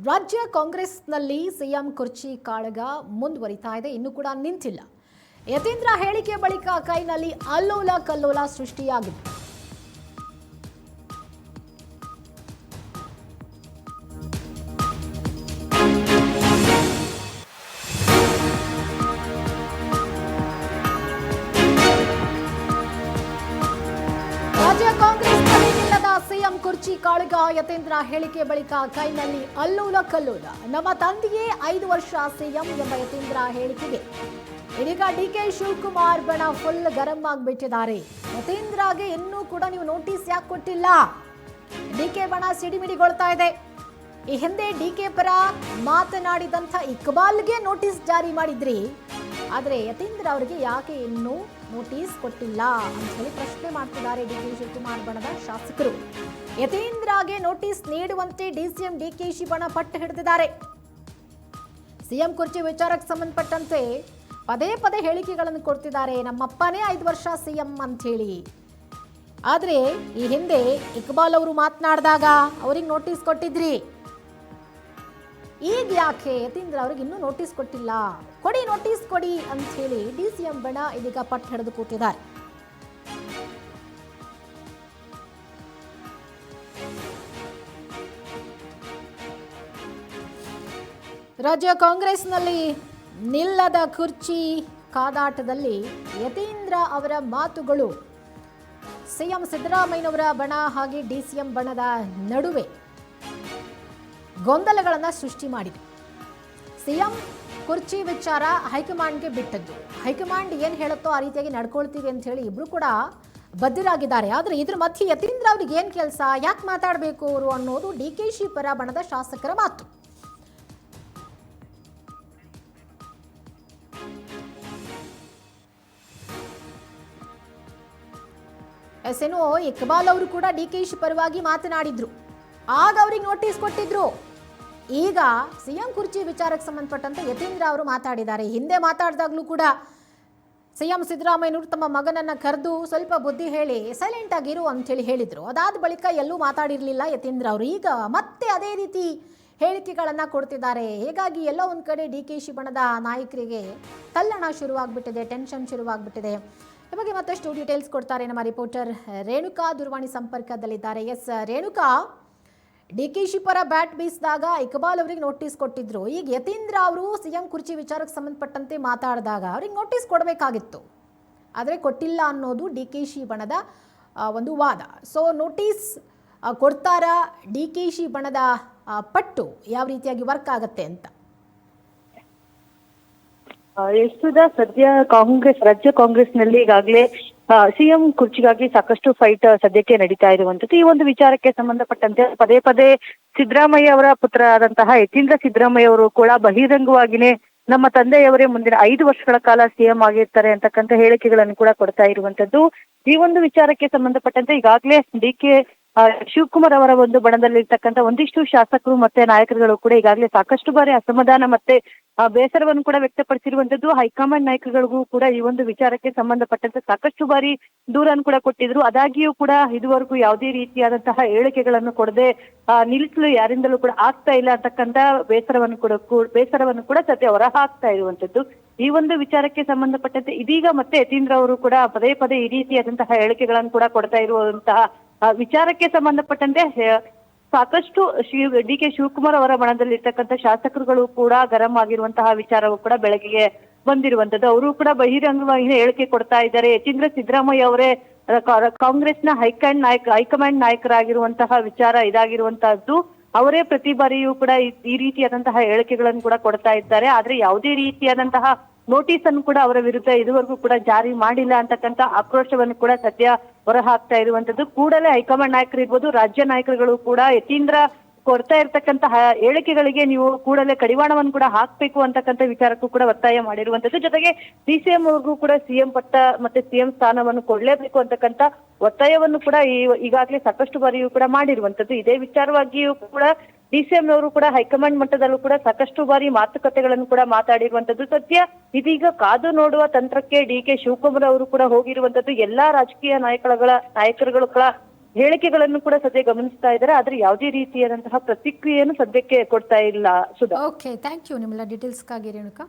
ರಾಜ್ಯ ಕಾಂಗ್ರೆಸ್ನಲ್ಲಿ ಸಿಎಂ ಕುರ್ಚಿ ಕಾಳಗ ಮುಂದುವರಿತಾ ಇದೆ, ಇನ್ನೂ ಕೂಡ ನಿಂತಿಲ್ಲ. ಯತೀಂದ್ರ ಹೇಳಿಕೆ ಬಳಿಕ ಕೈನಲ್ಲಿ ಅಲ್ಲೋಲ ಕಲ್ಲೋಲ ಸೃಷ್ಟಿಯಾಗಿದೆ. ರಾಜ್ಯ ಕಾಂಗ್ರೆಸ್ನಲ್ಲಿ ನಿಲ್ಲದ ಸಿಎಂ ಕುರ್ಚಿ ಕಾಳಗ. ಯತೀಂದ್ರ ಹೇಳಿಕೆ ಬಳಿಕ ಕೈನಲ್ಲಿ ಅಲ್ಲೋಲ ಕಲ್ಲೋಲ. ನಮ್ಮ ತಂದೆಯೇ 5 ವರ್ಷ ಸಿಎಂ ಎಂಬ ಯತೀಂದ್ರ ಹೇಳಿಕೆಗೆ ಇದೀಗ ಡಿಕೆ ಶಿವಕುಮಾರ್ ಬಣ ಫುಲ್ ಗರಂ ಆಗಿಬಿಟ್ಟಿದ್ದಾರೆ. ಯತೀಂದ್ರಗೆ ಇನ್ನೂ ಕೂಡ ನೀವು ನೋಟಿಸ್ ಯಾಕೆ ಕೊಟ್ಟಿಲ್ಲ? ಡಿಕೆ ಬಣ ಸಿಡಿಮಿಡಿಗೊಳ್ತಾ ಇದೆ. ಈ ಹಿಂದೆ ಡಿಕೆ ಪರ ಮಾತನಾಡಿದಂಥ ಇಕ್ಬಾಲ್ಗೆ ನೋಟಿಸ್ ಜಾರಿ ಮಾಡಿದ್ರಿ, ಆದರೆ ಯತೀಂದ್ರ ಅವರಿಗೆ ಯಾಕೆ ಇನ್ನೂ ನೋಟಿಸ್ ಕೊಟ್ಟಿಲ್ಲ ಅಂತ ಹೇಳಿ ಪ್ರಶ್ನೆ ಮಾಡ್ತಿದ್ದಾರೆ ಡಿಕೆ ಶಿವಕುಮಾರ್ ಬಣದ ಶಾಸಕರು. ಯತೀಂದ್ರಗೆ ನೋಟಿಸ್ ನೀಡುವಂತೆ ಡಿಸಿಎಂ ಡಿಕೆಶಿ ಬಣ ಪಟ್ಟು ಹಿಡಿದಿದ್ದಾರೆ. ಸಿಎಂ ಕುರ್ಚಿ ವಿಚಾರಕ್ಕೆ ಸಂಬಂಧಪಟ್ಟಂತೆ ಪದೇ ಪದೇ ಹೇಳಿಕೆಗಳನ್ನು ಕೊಡ್ತಿದ್ದಾರೆ. ನಮ್ಮಪ್ಪನೇ 5 ವರ್ಷ ಸಿಎಂ ಅಂತ ಹೇಳಿ. ಆದರೆ ಈ ಹಿಂದೆ ಇಕ್ಬಾಲ್ ಅವರು ಮಾತನಾಡಿದಾಗ ಅವ್ರಿಗೆ ನೋಟಿಸ್ ಕೊಟ್ಟಿದ್ರಿ. ಈಗ ಯಾಕೆ ಯತೀಂದ್ರ ಅವ್ರಿಗೆ ಇನ್ನೂ ನೋಟಿಸ್ ಕೊಟ್ಟಿಲ್ಲ? ಕೊಡಿ, ನೋಟಿಸ್ ಕೊಡಿ ಅಂತ ಹೇಳಿ ಡಿಸಿಎಂ ಬಣ ಇದೀಗ ಪಟ್ಟು ಹಿಡಿದು ಕೂತಿದ್ದಾರೆ. ರಾಜ್ಯ ಕಾಂಗ್ರೆಸ್ನಲ್ಲಿ ನಿಲ್ಲದ ಕುರ್ಚಿ ಕಾದಾಟದಲ್ಲಿ ಯತೀಂದ್ರ ಅವರ ಮಾತುಗಳು ಸಿಎಂ ಸಿದ್ದರಾಮಯ್ಯನವರ ಬಣ ಹಾಗೆ ಡಿಸಿಎಂ ಬಣದ ನಡುವೆ ಗೊಂದಲಗಳನ್ನು ಸೃಷ್ಟಿ ಮಾಡಿದೆ. ಸಿಎಂ ಕುರ್ಚಿ ವಿಚಾರ ಹೈಕಮಾಂಡ್ಗೆ ಬಿಟ್ಟದ್ದು. ಹೈಕಮಾಂಡ್ ಏನು ಹೇಳುತ್ತೋ ಆ ರೀತಿಯಾಗಿ ನಡ್ಕೊಳ್ತೀವಿ ಅಂತ ಹೇಳಿ ಇಬ್ರು ಕೂಡ ಬದ್ಧರಾಗಿದ್ದಾರೆ. ಆದರೆ ಇದ್ರ ಮಧ್ಯೆ ಯತೀಂದ್ರ ಅವ್ರಿಗೆ ಏನು ಕೆಲಸ, ಯಾಕೆ ಮಾತಾಡಬೇಕು ಅವರು ಅನ್ನೋದು ಡಿಕೆಶಿ ಪರ ಬಣದ ಶಾಸಕರ ಮಾತು. ಎಸ್ಎನ್ಒ ಇಕ್ಬಾಲ್ ಅವರು ಕೂಡ ಡಿಕೆಶಿ ಪರವಾಗಿ ಮಾತನಾಡಿದ್ರು. ಆಗ ಅವ್ರಿಗೆ ನೋಟಿಸ್ ಕೊಟ್ಟಿದ್ರು. ಈಗ ಸಿಎಂ ಕುರ್ಚಿ ವಿಚಾರಕ್ಕೆ ಸಂಬಂಧಪಟ್ಟಂತೆ ಯತೀಂದ್ರ ಅವರು ಮಾತಾಡಿದ್ದಾರೆ. ಹಿಂದೆ ಮಾತಾಡಿದಾಗಲೂ ಕೂಡ ಸಿಎಂ ಸಿದ್ದರಾಮಯ್ಯನವರು ತಮ್ಮ ಮಗನನ್ನ ಕರೆದು ಸ್ವಲ್ಪ ಬುದ್ಧಿ ಹೇಳಿ ಸೈಲೆಂಟ್ ಆಗಿರು ಅಂತೇಳಿ ಹೇಳಿದ್ರು. ಅದಾದ ಬಳಿಕ ಎಲ್ಲೂ ಮಾತಾಡಿರಲಿಲ್ಲ ಯತೀಂದ್ರ ಅವರು. ಈಗ ಮತ್ತೆ ಅದೇ ರೀತಿ ಹೇಳಿಕೆಗಳನ್ನು ಕೊಡ್ತಿದ್ದಾರೆ. ಹೀಗಾಗಿ ಎಲ್ಲೋ ಒಂದು ಕಡೆ ಡಿಕೆಶಿ ಬಣದ ನಾಯಕರಿಗೆ ತಲ್ಲಣ ಶುರುವಾಗ್ಬಿಟ್ಟಿದೆ, ಟೆನ್ಷನ್ ಶುರುವಾಗ್ಬಿಟ್ಟಿದೆ. ಈ ಬಗ್ಗೆ ಮತ್ತಷ್ಟು ಡೀಟೇಲ್ಸ್ ಕೊಡ್ತಾರೆ ನಮ್ಮ ರಿಪೋರ್ಟರ್ ರೇಣುಕಾ, ದೂರವಾಣಿ ಸಂಪರ್ಕದಲ್ಲಿದ್ದಾರೆ. ಎಸ್ ರೇಣುಕಾ, ಡಿಕೆಶಿ ಪರ ಬ್ಯಾಟ್ ಬೀಸಿದಾಗ ಇಕ್ಬಾಲ್ ಅವರಿಗೆ ನೋಟಿಸ್ ಕೊಟ್ಟಿದ್ರು. ಈಗ ಯತೀಂದ್ರ ಅವರು ಸಿಎಂ ಕುರ್ಚಿ ವಿಚಾರಕ್ಕೆ ಸಂಬಂಧಪಟ್ಟಂತೆ ಮಾತಾಡಿದಾಗ ಅವ್ರಿಗೆ ನೋಟಿಸ್ ಕೊಡಬೇಕಾಗಿತ್ತು, ಆದರೆ ಕೊಟ್ಟಿಲ್ಲ ಅನ್ನೋದು ಡಿಕೆಶಿ ಬಣದ ಒಂದು ವಾದ. ಸೊ ನೋಟಿಸ್ ಕೊಡ್ತಾರಾ? ಡಿಕೆಶಿ ಬಣದ ಪಟ್ಟು ಯಾವ ರೀತಿಯಾಗಿ ವರ್ಕ್ ಆಗತ್ತೆ ಅಂತ? ಸದ್ಯ ರಾಜ್ಯ ಕಾಂಗ್ರೆಸ್ನಲ್ಲಿ ಈಗಾಗಲೇ ಸಿಎಂ ಕುರ್ಚಿಗಾಗಿ ಸಾಕಷ್ಟು ಫೈಟ್ ಸದ್ಯಕ್ಕೆ ನಡೀತಾ ಇರುವಂತದ್ದು. ಈ ಒಂದು ವಿಚಾರಕ್ಕೆ ಸಂಬಂಧಪಟ್ಟಂತೆ ಪದೇ ಪದೇ ಸಿದ್ದರಾಮಯ್ಯ ಅವರ ಪುತ್ರ ಆದಂತಹ ಯತೀಂದ್ರ ಸಿದ್ದರಾಮಯ್ಯ ಅವರು ಕೂಡ ಬಹಿರಂಗವಾಗಿನೇ ನಮ್ಮ ತಂದೆಯವರೇ ಮುಂದಿನ 5 ವರ್ಷಗಳ ಕಾಲ ಸಿಎಂ ಆಗಿರ್ತಾರೆ ಅಂತಕ್ಕಂಥ ಹೇಳಿಕೆಗಳನ್ನು ಕೂಡ ಕೊಡ್ತಾ ಇರುವಂತದ್ದು. ಈ ಒಂದು ವಿಚಾರಕ್ಕೆ ಸಂಬಂಧಪಟ್ಟಂತೆ ಈಗಾಗಲೇ ಡಿಕೆ ಶಿವಕುಮಾರ್ ಅವರ ಒಂದು ಬಣದಲ್ಲಿರ್ತಕ್ಕಂಥ ಒಂದಿಷ್ಟು ಶಾಸಕರು ಮತ್ತೆ ನಾಯಕರುಗಳು ಕೂಡ ಈಗಾಗಲೇ ಸಾಕಷ್ಟು ಬಾರಿ ಅಸಮಾಧಾನ ಮತ್ತೆ ಬೇಸರವನ್ನು ಕೂಡ ವ್ಯಕ್ತಪಡಿಸಿರುವಂತದ್ದು. ಹೈಕಮಾಂಡ್ ನಾಯಕರುಗಳಿಗೂ ಕೂಡ ಈ ಒಂದು ವಿಚಾರಕ್ಕೆ ಸಂಬಂಧಪಟ್ಟಂತೆ ಸಾಕಷ್ಟು ಬಾರಿ ದೂರನ್ನು ಕೂಡ ಕೊಟ್ಟಿದ್ರು. ಆದಾಗ್ಯೂ ಕೂಡ ಇದುವರೆಗೂ ಯಾವುದೇ ರೀತಿಯಾದಂತಹ ಹೇಳಿಕೆಗಳನ್ನು ಕೊಡದೆ ನಿಲ್ಲಿಸಲು ಯಾರಿಂದಲೂ ಕೂಡ ಆಗ್ತಾ ಇಲ್ಲ ಅಂತಕ್ಕಂಥ ಬೇಸರವನ್ನು ಕೂಡ ಸದ್ಯ ಹೊರ ಹಾಕ್ತಾ ಇರುವಂತದ್ದು. ಈ ಒಂದು ವಿಚಾರಕ್ಕೆ ಸಂಬಂಧಪಟ್ಟಂತೆ ಇದೀಗ ಮತ್ತೆ ಯತೀಂದ್ರ ಅವರು ಕೂಡ ಪದೇ ಪದೇ ಈ ರೀತಿಯಾದಂತಹ ಹೇಳಿಕೆಗಳನ್ನು ಕೂಡ ಕೊಡ್ತಾ ಇರುವಂತಹ ವಿಚಾರಕ್ಕೆ ಸಂಬಂಧಪಟ್ಟಂತೆ ಸಾಕಷ್ಟು ಡಿಕೆ ಶಿವಕುಮಾರ್ ಅವರ ಬಣದಲ್ಲಿ ಇರ್ತಕ್ಕಂಥ ಶಾಸಕರುಗಳು ಕೂಡ ಗರಂ ಆಗಿರುವಂತಹ ವಿಚಾರವೂ ಕೂಡ ಬೆಳಕಿಗೆ ಬಂದಿರುವಂತದ್ದು. ಅವರು ಕೂಡ ಬಹಿರಂಗವಾಗಿ ಹೇಳಿಕೆ ಕೊಡ್ತಾ ಇದ್ದಾರೆ. ಯತೀಂದ್ರ ಸಿದ್ದರಾಮಯ್ಯ ಅವರೇ ಕಾಂಗ್ರೆಸ್ನ ಹೈಕಮಾಂಡ್ ನಾಯಕರಾಗಿರುವಂತಹ ವಿಚಾರ ಇದಾಗಿರುವಂತಹದ್ದು. ಅವರೇ ಪ್ರತಿ ಬಾರಿಯೂ ಕೂಡ ಈ ರೀತಿಯಾದಂತಹ ಹೇಳಿಕೆಗಳನ್ನು ಕೂಡ ಕೊಡ್ತಾ ಇದ್ದಾರೆ. ಆದ್ರೆ ಯಾವುದೇ ರೀತಿಯಾದಂತಹ ನೋಟಿಸ್ ಅನ್ನು ಕೂಡ ಅವರ ವಿರುದ್ಧ ಇದುವರೆಗೂ ಕೂಡ ಜಾರಿ ಮಾಡಿಲ್ಲ ಅಂತಕ್ಕಂಥ ಆಕ್ರೋಶವನ್ನು ಕೂಡ ಸದ್ಯ ಹೊರ ಹಾಕ್ತಾ ಇರುವಂತದ್ದು. ಕೂಡಲೇ ಹೈಕಮಾಂಡ್ ನಾಯಕರು ಇರ್ಬೋದು, ರಾಜ್ಯ ನಾಯಕರುಗಳು ಕೂಡ ಯತೀಂದ್ರ ಕೊಡ್ತಾ ಇರ್ತಕ್ಕಂತಹ ಹೇಳಿಕೆಗಳಿಗೆ ನೀವು ಕೂಡಲೇ ಕಡಿವಾಣವನ್ನು ಕೂಡ ಹಾಕ್ಬೇಕು ಅಂತಕ್ಕಂಥ ವಿಚಾರಕ್ಕೂ ಕೂಡ ಒತ್ತಾಯ ಮಾಡಿರುವಂತದ್ದು. ಜೊತೆಗೆ ಡಿಸಿಎಂ ಅವ್ರಿಗೂ ಕೂಡ ಸಿಎಂ ಪಟ್ಟ ಮತ್ತೆ ಸಿಎಂ ಸ್ಥಾನವನ್ನು ಕೊಡ್ಲೇಬೇಕು ಅಂತಕ್ಕಂಥ ಒತ್ತಾಯವನ್ನು ಕೂಡ ಈಗಾಗಲೇ ಸಾಕಷ್ಟು ಬಾರಿಯೂ ಕೂಡ ಮಾಡಿರುವಂತದ್ದು. ಇದೇ ವಿಚಾರವಾಗಿಯೂ ಕೂಡ ಡಿಸಿಎಂ ಅವರು ಕೂಡ ಹೈಕಮಾಂಡ್ ಮಟ್ಟದಲ್ಲೂ ಕೂಡ ಸಾಕಷ್ಟು ಬಾರಿ ಮಾತುಕತೆಗಳನ್ನು ಕೂಡ ಮಾತಾಡಿರುವಂತದ್ದು. ಸದ್ಯ ಇದೀಗ ಕಾದು ನೋಡುವ ತಂತ್ರಕ್ಕೆ ಡಿಕೆ ಶಿವಕುಮಾರ್ ಅವರು ಕೂಡ ಹೋಗಿರುವಂತದ್ದು. ಎಲ್ಲಾ ರಾಜಕೀಯ ನಾಯಕರುಗಳು ಕೂಡ ಹೇಳಿಕೆಗಳನ್ನು ಕೂಡ ಸದ್ಯ ಗಮನಿಸ್ತಾ ಇದ್ದಾರೆ. ಆದ್ರೆ ಯಾವುದೇ ರೀತಿಯಾದಂತಹ ಪ್ರತಿಕ್ರಿಯೆಯನ್ನು ಸದ್ಯಕ್ಕೆ ಕೊಡ್ತಾ ಇಲ್ಲ ಸುಧಾ. ಓಕೆ, ಥ್ಯಾಂಕ್ ಯು ನಿಮ್ಮೆಲ್ಲ ಡೀಟೇಲ್ಸ್ಗಾಗಿ ರೇಣುಕಾ.